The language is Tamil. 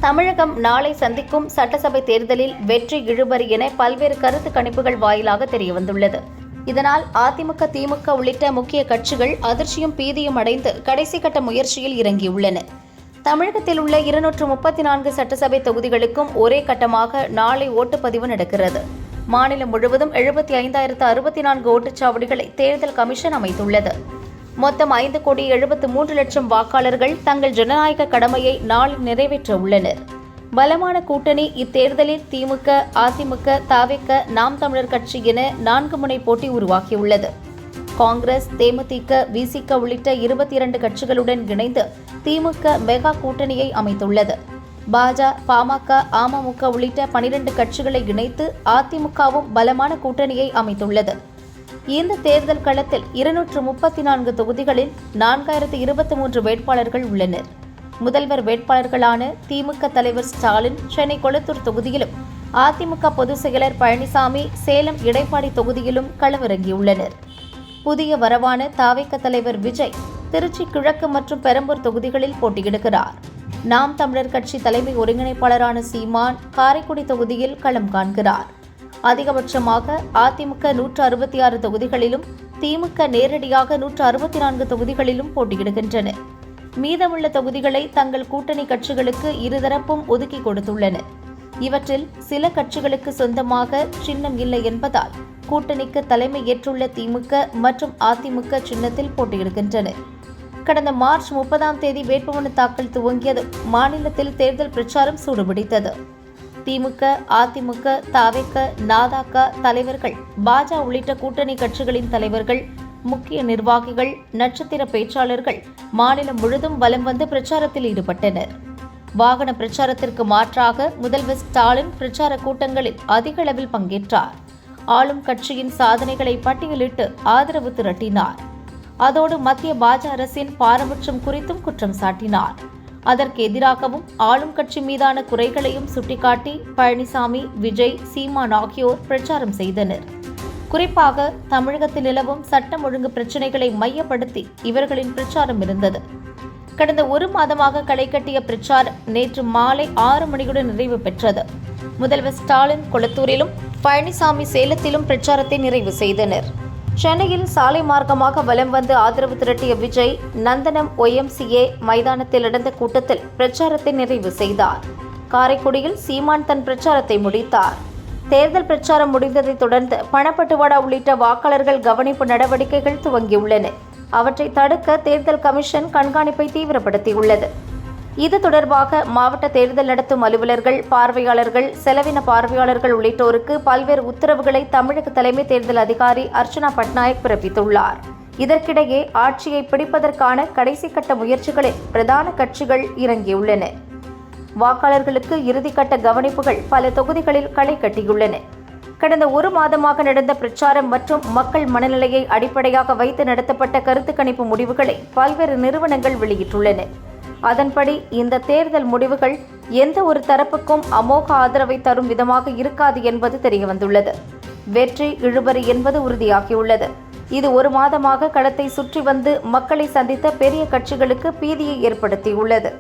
தமிழகம் நாளை சந்திக்கும் சட்டசபை தேர்தலில் வெற்றி இழுபறி என பல்வேறு கருத்து கணிப்புகள் வாயிலாக தெரியவந்துள்ளது. இதனால் அதிமுக, திமுக உள்ளிட்ட முக்கிய கட்சிகள் அதிர்ச்சியும் பீதியும் அடைந்து கடைசி கட்ட முயற்சியில் இறங்கியுள்ளன. தமிழகத்தில் உள்ள 234 சட்டசபை தொகுதிகளுக்கும் ஒரே கட்டமாக நாளை ஓட்டுப்பதிவு நடக்கிறது. மாநிலம் முழுவதும் 75,064 ஓட்டுச்சாவடிகளை தேர்தல் கமிஷன் அமைத்துள்ளது. மொத்தம் 5,73,00,000 வாக்காளர்கள் தங்கள் ஜனநாயக கடமையை நாளை நிறைவேற்ற உள்ளனர். பலமான கூட்டணி இத்தேர்தலில் திமுக, அதிமுக, தவிக, நாம் தமிழர் கட்சி என 4 முனை போட்டி உருவாக்கியுள்ளது. காங்கிரஸ், தேமுதிக, விசிக உள்ளிட்ட 22 கட்சிகளுடன் இணைந்து திமுக மெகா கூட்டணியை அமைத்துள்ளது. பாஜ, பாமக, அமமுக உள்ளிட்ட 12 கட்சிகளை இணைத்து அதிமுகவும் பலமான கூட்டணியை அமைத்துள்ளது. இந்த தேர்தல் களத்தில் 234 தொகுதிகளில் 4023 வேட்பாளர்கள் உள்ளனர். முதல்வர் வேட்பாளர்களான திமுக தலைவர் ஸ்டாலின் சென்னை கொளத்தூர் தொகுதியிலும், அதிமுக பொதுச் செயலர் பழனிசாமி சேலம் இடைப்பாடி தொகுதியிலும் களமிறங்கியுள்ளனர். புதிய வரவான தவிக தலைவர் விஜய் திருச்சி கிழக்கு மற்றும் பெரம்பூர் தொகுதிகளில் போட்டியிடுகிறார். நாம் தமிழர் கட்சி தலைமை ஒருங்கிணைப்பாளரான சீமான் காரைக்குடி தொகுதியில் களம் காண்கிறார். அதிகபட்சமாக அதிமுக 166 தொகுதிகளிலும், திமுக நேரடியாக 164 தொகுதிகளிலும் போட்டியிடுகின்றன. மீதமுள்ள தொகுதிகளை தங்கள் கூட்டணி கட்சிகளுக்கு இருதரப்பும் ஒதுக்கி கொடுத்துள்ளன. இவற்றில் சில கட்சிகளுக்கு சொந்தமாக சின்னம் இல்லை என்பதால் கூட்டணிக்கு தலைமை ஏற்றுள்ள திமுக மற்றும் அதிமுக சின்னத்தில் போட்டியிடுகின்றன. கடந்த மார்ச் 30ஆம் தேதி வேட்புமனு தாக்கல் துவங்கியதும் மாநிலத்தில் தேர்தல் பிரச்சாரம் சூடுபிடித்தது. திமுக, அதிமுக, தவிக, நாதக தலைவர்கள், பாஜ உள்ளிட்ட கூட்டணி கட்சிகளின் தலைவர்கள், முக்கிய நிர்வாகிகள், நட்சத்திர பேச்சாளர்கள் மாநிலம் முழுதும் வலம் வந்து பிரச்சாரத்தில் ஈடுபட்டனர். வாகன பிரச்சாரத்திற்கு மாற்றாக முதல்வர் ஸ்டாலின் பிரச்சார கூட்டங்களில் அதிக அளவில் பங்கேற்றார். ஆளும் கட்சியின் சாதனைகளை பட்டியலிட்டு ஆதரவு திரட்டினார். அதோடு மத்திய பாஜ அரசின் பாரபட்சம் குறித்தும் குற்றம் சாட்டினார். அதற்கு எதிராகவும் ஆளும் கட்சி மீதான குறைகளையும் சுட்டிக்காட்டி பழனிசாமி, விஜய், சீமான் ஆகியோர் பிரச்சாரம் செய்தனர். குறிப்பாக தமிழகத்தில் நிலவும் சட்டம் ஒழுங்கு பிரச்சினைகளை மையப்படுத்தி இவர்களின் பிரச்சாரம் இருந்தது. கடந்த 1 மாதமாக களை கட்டிய பிரச்சாரம் நேற்று மாலை 6 மணியுடன் நிறைவு பெற்றது. முதல்வர் ஸ்டாலின் கொளத்தூரிலும், பழனிசாமி சேலத்திலும் பிரச்சாரத்தை நிறைவு செய்தனர். சென்னையில் சாலை மார்க்கமாக வலம் வந்து ஆதரவு திரட்டிய விஜய் நந்தனம் OMCA மைதானத்தில் நடந்த கூட்டத்தில் பிரச்சாரத்தை நிறைவு செய்தார். காரைக்குடியில் சீமான் தன் பிரச்சாரத்தை முடித்தார். தேர்தல் பிரச்சாரம் முடிந்ததைத் தொடர்ந்து பணப்பட்டுவாடா உள்ளிட்ட வாக்காளர்கள் கவனிப்பு நடவடிக்கைகள் துவங்கியுள்ளன. அவற்றை தடுக்க தேர்தல் கமிஷன் கண்காணிப்பை தீவிரப்படுத்தியுள்ளது. இது தொடர்பாக மாவட்ட தேர்தல் நடத்தும் அலுவலர்கள், பார்வையாளர்கள், செலவின பார்வையாளர்கள் உள்ளிட்டோருக்கு பல்வேறு உத்தரவுகளை தமிழக தலைமை தேர்தல் அதிகாரி அர்ச்சனா பட்நாயக் பிறப்பித்துள்ளார். இதற்கிடையே ஆட்சியை பிடிப்பதற்கான கடைசி கட்ட முயற்சிகளில் பிரதான கட்சிகள் இறங்கியுள்ளன. வாக்காளர்களுக்கு இறுதிக்கட்ட கவனிப்புகள் பல தொகுதிகளில் களை கட்டியுள்ளன. கடந்த 1 மாதமாக நடந்த பிரச்சாரம் மற்றும் மக்கள் மனநிலையை அடிப்படையாக வைத்து நடத்தப்பட்ட கருத்து கணிப்பு முடிவுகளை பல்வேறு நிறுவனங்கள் வெளியிட்டுள்ளன. அதன்படி இந்த தேர்தல் முடிவுகள் எந்த ஒரு தரப்புக்கும் அமோக ஆதரவை தரும் விதமாக இருக்காது என்பது தெரியவந்துள்ளது. வெற்றி இழுபறி என்பது உறுதியாகியுள்ளது. இது 1 மாதமாக களத்தை சுற்றி வந்து மக்களை சந்தித்த பெரிய கட்சிகளுக்கு பீதியை ஏற்படுத்தியுள்ளது.